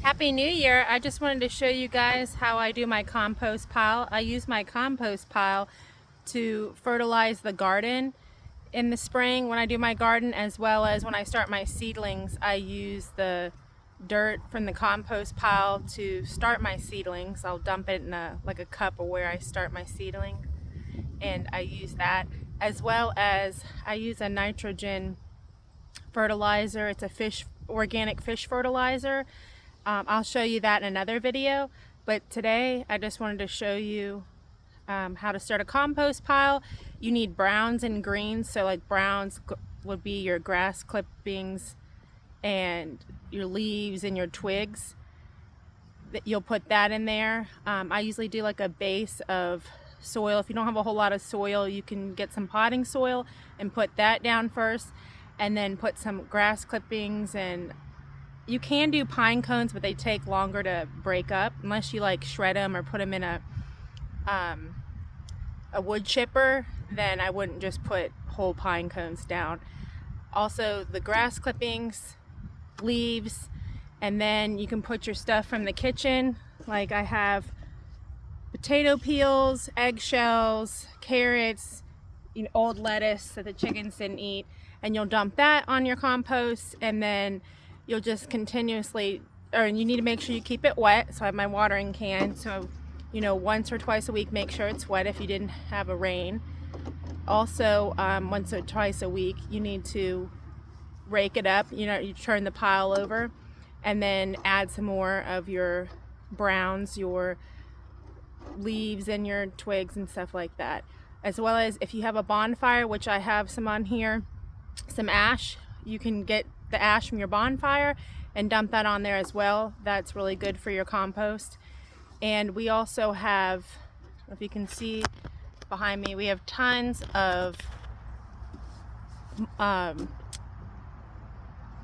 Happy New Year! I just wanted to show you guys how I do my compost pile. I use my compost pile to fertilize the garden in the spring when I do my garden, as well as when I start my seedlings. I use the dirt from the compost pile to start my seedlings. I'll dump it in a cup of where I start my seedling, and I use that, as well as I use a nitrogen fertilizer. It's a organic fish fertilizer. I'll show you that in another video, but today I just wanted to show you how to start a compost pile. You need browns and greens, so like browns would be your grass clippings and your leaves and your twigs. You'll put that in there. I usually do like a base of soil. If you don't have a whole lot of soil, you can get some potting soil and put that down first, and then put some grass clippings, and you can do pine cones, but they take longer to break up unless you like shred them or put them in a wood chipper. Then I wouldn't just put whole pine cones down. Also the grass clippings, leaves, and then you can put your stuff from the kitchen. Like I have potato peels, eggshells, carrots, old lettuce that the chickens didn't eat, and you'll dump that on your compost, and then you'll just continuously, and you need to make sure you keep it wet. So I have my watering can, so once or twice a week make sure it's wet if you didn't have a rain. Also once or twice a week you need to rake it up, you turn the pile over, and then add some more of your browns, your leaves, and your twigs and stuff like that. As well as if you have a bonfire, which I have some on here, some ash, you can get the ash from your bonfire and dump that on there as well. That's really good for your compost. And we also have, if you can see behind me, we have tons of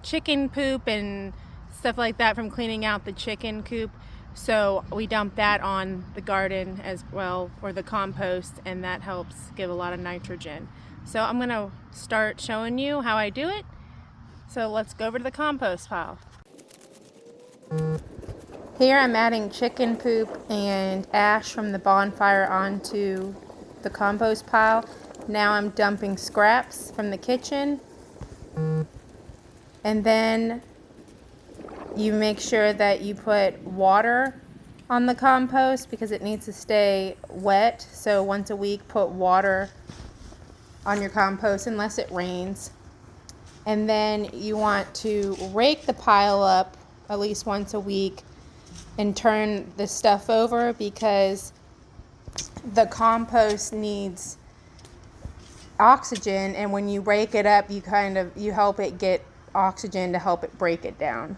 chicken poop and stuff like that from cleaning out the chicken coop. So we dump that on the garden as well, or the compost, and that helps give a lot of nitrogen. So I'm going to start showing you how I do it. So let's go over to the compost pile. Here I'm adding chicken poop and ash from the bonfire onto the compost pile. Now I'm dumping scraps from the kitchen. And then you make sure that you put water on the compost because it needs to stay wet. So once a week put water on your compost unless it rains. And then you want to rake the pile up at least once a week and turn the stuff over, because the compost needs oxygen, and when you rake it up you help it get oxygen to help it break it down.